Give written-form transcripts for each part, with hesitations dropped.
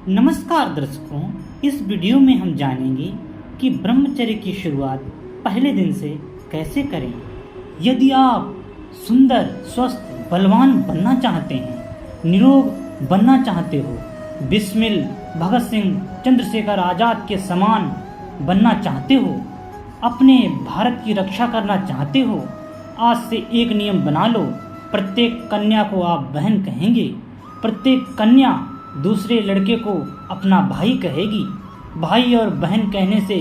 नमस्कार दर्शकों, इस वीडियो में हम जानेंगे कि ब्रह्मचर्य की शुरुआत पहले दिन से कैसे करें। यदि आप सुंदर, स्वस्थ, बलवान बनना चाहते हैं, निरोग बनना चाहते हो, बिस्मिल, भगत सिंह, चंद्रशेखर आजाद के समान बनना चाहते हो, अपने भारत की रक्षा करना चाहते हो, आज से एक नियम बना लो। प्रत्येक कन्या को आप बहन कहेंगे, प्रत्येक कन्या दूसरे लड़के को अपना भाई कहेगी। भाई और बहन कहने से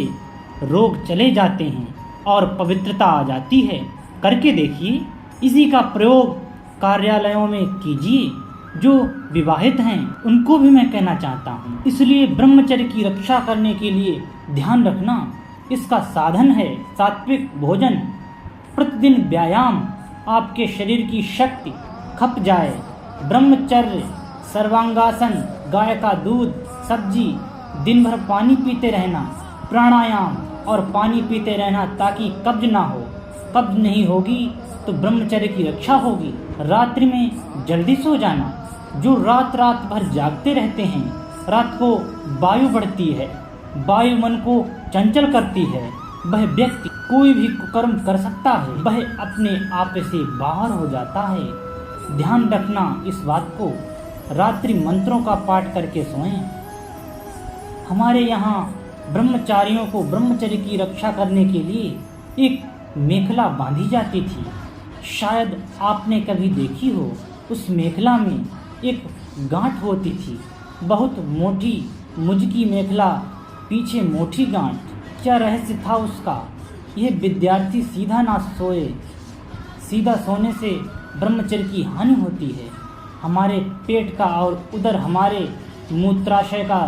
रोग चले जाते हैं और पवित्रता आ जाती है। करके देखिए। इसी का प्रयोग कार्यालयों में कीजिए। जो विवाहित हैं उनको भी मैं कहना चाहता हूँ। इसलिए ब्रह्मचर्य की रक्षा करने के लिए ध्यान रखना, इसका साधन है सात्विक भोजन, प्रतिदिन व्यायाम, आपके शरीर की शक्ति खप जाए। ब्रह्मचर्य, सर्वांगासन, गाय का दूध, सब्जी, दिन भर पानी पीते रहना, प्राणायाम और पानी पीते रहना ताकि कब्ज ना हो। कब्ज नहीं होगी तो ब्रह्मचर्य की रक्षा होगी। रात्रि में जल्दी सो जाना। जो रात भर जागते रहते हैं, रात को वायु बढ़ती है, वायु मन को चंचल करती है। वह व्यक्ति कोई भी कुकर्म कर सकता है, वह अपने आप से बाहर हो जाता है। ध्यान रखना इस बात को। रात्रि मंत्रों का पाठ करके सोएं। हमारे यहाँ ब्रह्मचारियों को ब्रह्मचर्य की रक्षा करने के लिए एक मेखला बांधी जाती थी। शायद आपने कभी देखी हो। उस मेखला में एक गांठ होती थी, बहुत मोटी मुझकी मेखला, पीछे मोटी गांठ। क्या रहस्य था उसका? यह विद्यार्थी सीधा ना सोए। सीधा सोने से ब्रह्मचर्य की हानि होती है। हमारे पेट का और उधर हमारे मूत्राशय का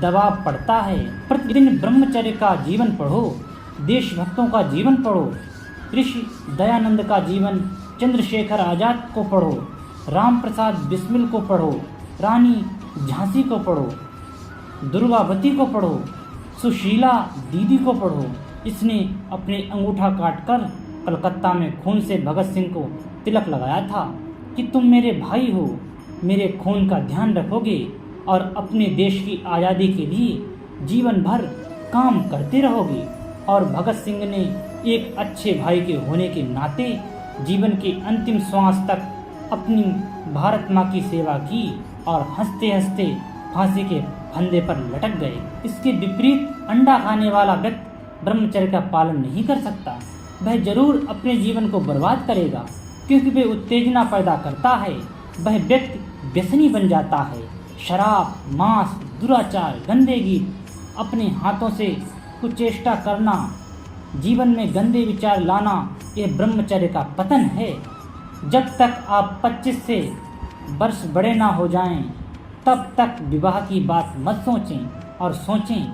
दबाव पड़ता है। प्रतिदिन ब्रह्मचर्य का जीवन पढ़ो, देशभक्तों का जीवन पढ़ो, ऋषि दयानंद का जीवन, चंद्रशेखर आजाद को पढ़ो, राम प्रसाद बिस्मिल को पढ़ो, रानी झांसी को पढ़ो, दुर्गावती को पढ़ो, सुशीला दीदी को पढ़ो। इसने अपने अंगूठा काटकर कलकत्ता में खून से भगत सिंह को तिलक लगाया था कि तुम मेरे भाई हो, मेरे खून का ध्यान रखोगे और अपने देश की आज़ादी के लिए जीवन भर काम करते रहोगे। और भगत सिंह ने एक अच्छे भाई के होने के नाते जीवन के अंतिम श्वास तक अपनी भारत माँ की सेवा की और हंसते हंसते फांसी के फंदे पर लटक गए। इसके विपरीत अंडा खाने वाला व्यक्ति ब्रह्मचर्य का पालन नहीं कर सकता। वह जरूर अपने जीवन को बर्बाद करेगा, क्योंकि वह उत्तेजना पैदा करता है। वह व्यक्ति व्यसनी बन जाता है। शराब, मांस, दुराचार, गंदे गीत, अपने हाथों से कुचेष्टा करना, जीवन में गंदे विचार लाना, यह ब्रह्मचर्य का पतन है। जब तक आप 25 से वर्ष बड़े ना हो जाएं, तब तक विवाह की बात मत सोचें। और सोचें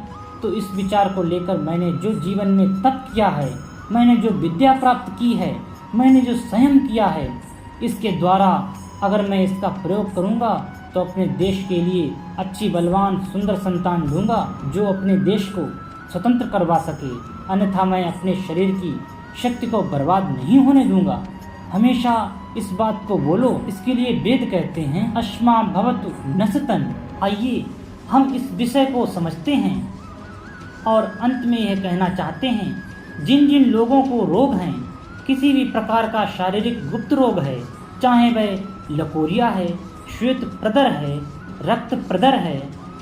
तो इस विचार को लेकर मैंने जो जीवन में तप किया है, मैंने जो विद्या प्राप्त की है, मैंने जो संयम किया है, इसके द्वारा अगर मैं इसका प्रयोग करूंगा तो अपने देश के लिए अच्छी, बलवान, सुंदर संतान दूंगा जो अपने देश को स्वतंत्र करवा सके। अन्यथा मैं अपने शरीर की शक्ति को बर्बाद नहीं होने दूंगा। हमेशा इस बात को बोलो। इसके लिए वेद कहते हैं अश्मा भवतु नसतन। आइए हम इस विषय को समझते हैं और अंत में यह कहना चाहते हैं, जिन जिन लोगों को रोग हैं, किसी भी प्रकार का शारीरिक गुप्त रोग है, चाहे वह लकोरिया है, श्वेत प्रदर है, रक्त प्रदर है,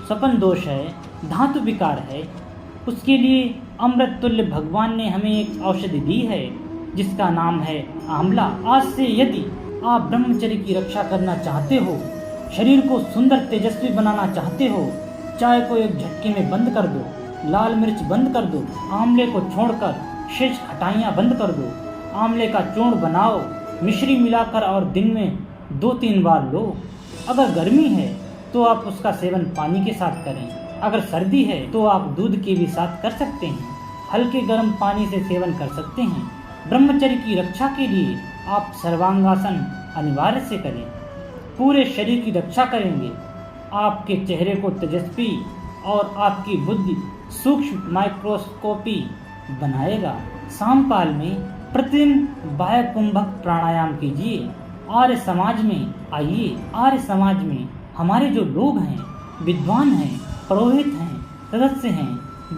स्वपन दोष है, धातु विकार है, उसके लिए अमृत तुल्य भगवान ने हमें एक औषधि दी है जिसका नाम है आंवला। आज से यदि आप ब्रह्मचर्य की रक्षा करना चाहते हो, शरीर को सुंदर तेजस्वी बनाना चाहते हो, चाय को एक झटके में बंद कर दो, लाल मिर्च बंद कर दो, आंवले को छोड़कर शेष खटाइयाँ बंद कर दो, आंवले का चूर्ण बनाओ, मिश्री मिलाकर और दिन में 2-3 बार लो। अगर गर्मी है तो आप उसका सेवन पानी के साथ करें, अगर सर्दी है तो आप दूध के भी साथ कर सकते हैं। हल्के गर्म पानी से सेवन कर सकते हैं। ब्रह्मचर्य की रक्षा के लिए आप सर्वांगासन अनिवार्य से करें। पूरे शरीर की रक्षा करेंगे, आपके चेहरे को तेजस्वी और आपकी बुद्धि सूक्ष्म माइक्रोस्कोपी बनाएगा। शाम काल में प्रतिदिन बाह्य कुंभक प्राणायाम कीजिए। आर्य समाज में आइए, आर्य समाज में हमारे जो लोग हैं, विद्वान हैं, पुरोहित हैं, सदस्य हैं,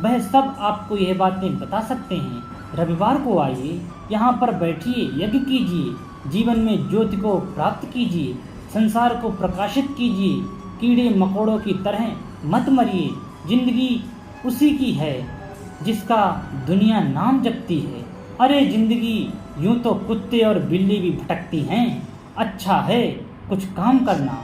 वह सब आपको यह बातें बता सकते हैं। रविवार को आइए, यहाँ पर बैठिए, यज्ञ कीजिए, जीवन में ज्योति को प्राप्त कीजिए, संसार को प्रकाशित कीजिए। कीड़े मकोड़ों की तरह मत मरिए। जिंदगी उसी की है जिसका दुनिया नाम जपती है। अरे जिंदगी यूं तो कुत्ते और बिल्ली भी भटकती हैं। अच्छा है कुछ काम करना।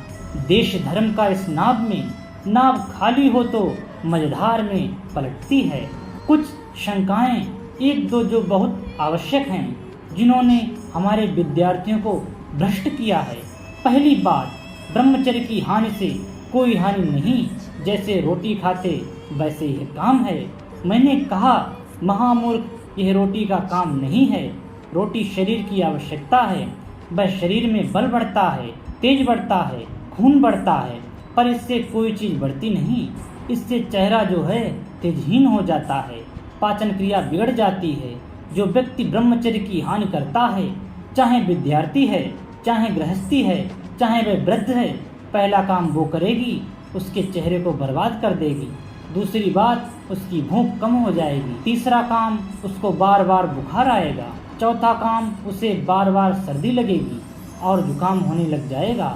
देश धर्म का इस नाव में, नाव खाली हो तो मझधार में पलटती है। कुछ शंकाएं एक दो जो बहुत आवश्यक हैं, जिन्होंने हमारे विद्यार्थियों को भ्रष्ट किया है। पहली बात, ब्रह्मचर्य की हानि से कोई हानि नहीं। जैसे रोटी खाते वैसे यह काम है। मैंने कहा महामूर्ख, यह रोटी का काम नहीं है। रोटी शरीर की आवश्यकता है। वह शरीर में बल बढ़ता है, तेज बढ़ता है, खून बढ़ता है, पर इससे कोई चीज़ बढ़ती नहीं। इससे चेहरा जो है तेजहीन हो जाता है, पाचन क्रिया बिगड़ जाती है। जो व्यक्ति ब्रह्मचर्य की हानि करता है, चाहे विद्यार्थी है, चाहे गृहस्थी है, चाहे वह वृद्ध है, पहला काम वो करेगी, उसके चेहरे को बर्बाद कर देगी। दूसरी बात, उसकी भूख कम हो जाएगी। तीसरा काम, उसको बार बार बुखार आएगा। चौथा काम, उसे बार बार सर्दी लगेगी और जुकाम होने लग जाएगा।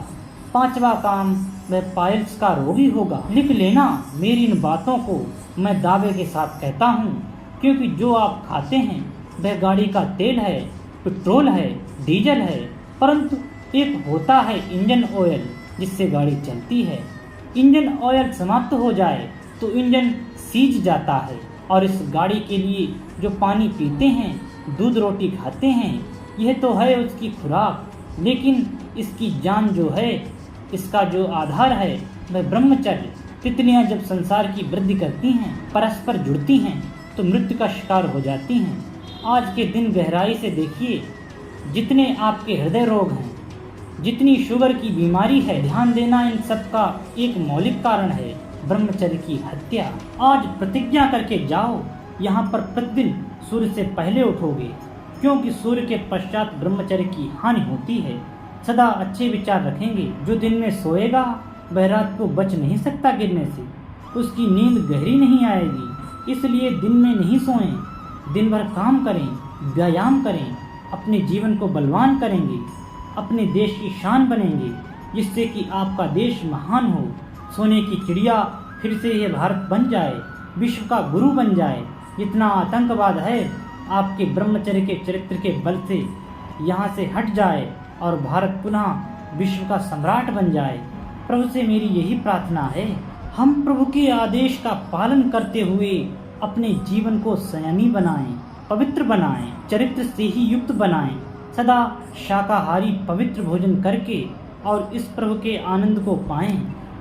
पांचवा काम, वह पाइल्स का रोगी होगा। लिख लेना, मेरी इन बातों को मैं दावे के साथ कहता हूँ, क्योंकि जो आप खाते हैं वह गाड़ी का तेल है, पेट्रोल है, डीजल है, परंतु एक होता है इंजन ऑयल जिससे गाड़ी चलती है। इंजन ऑयल समाप्त हो जाए तो इंजन सीज जाता है। और इस गाड़ी के लिए जो पानी पीते हैं, दूध रोटी खाते हैं, यह तो है उसकी खुराक, लेकिन इसकी जान जो है, इसका जो आधार है वह ब्रह्मचर्य। तितलियां जब संसार की वृद्धि करती हैं, परस्पर जुड़ती हैं, तो मृत्यु का शिकार हो जाती हैं। आज के दिन गहराई से देखिए, जितने आपके हृदय रोग हैं, जितनी शुगर की बीमारी है, ध्यान देना इन सब का एक मौलिक कारण है, ब्रह्मचर्य की हत्या। आज प्रतिज्ञा करके जाओ, यहाँ पर प्रतिदिन सूर्य से पहले उठोगे, क्योंकि सूर्य के पश्चात ब्रह्मचर्य की हानि होती है। सदा अच्छे विचार रखेंगे। जो दिन में सोएगा वह रात को बच नहीं सकता गिरने से, उसकी नींद गहरी नहीं आएगी। इसलिए दिन में नहीं सोएं, दिन भर काम करें, व्यायाम करें, अपने जीवन को बलवान करेंगे, अपने देश की शान बनेंगे, जिससे कि आपका देश महान हो। सोने की चिड़िया फिर से यह भारत बन जाए, विश्व का गुरु बन जाए। जितना आतंकवाद है, आपके ब्रह्मचर्य के चरित्र के बल से यहाँ से हट जाए और भारत पुनः विश्व का सम्राट बन जाए। प्रभु से मेरी यही प्रार्थना है, हम प्रभु के आदेश का पालन करते हुए अपने जीवन को संयमी बनाएं, पवित्र बनाएं, चरित्र से ही युक्त बनाएं, सदा शाकाहारी पवित्र भोजन करके और इस प्रभु के आनंद को पाएं।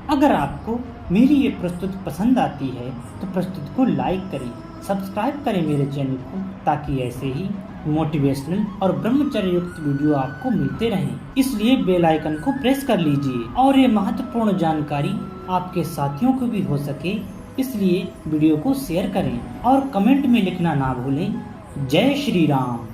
अगर आपको मेरी ये प्रस्तुति पसंद आती है तो प्रस्तुति को लाइक करें, सब्सक्राइब करें मेरे चैनल को, ताकि ऐसे ही मोटिवेशनल और ब्रह्मचर्य युक्त वीडियो आपको मिलते रहें। इसलिए बेल आइकन को प्रेस कर लीजिए और ये महत्वपूर्ण जानकारी आपके साथियों को भी हो सके, इसलिए वीडियो को शेयर करें और कमेंट में लिखना ना भूलें। जय श्री राम।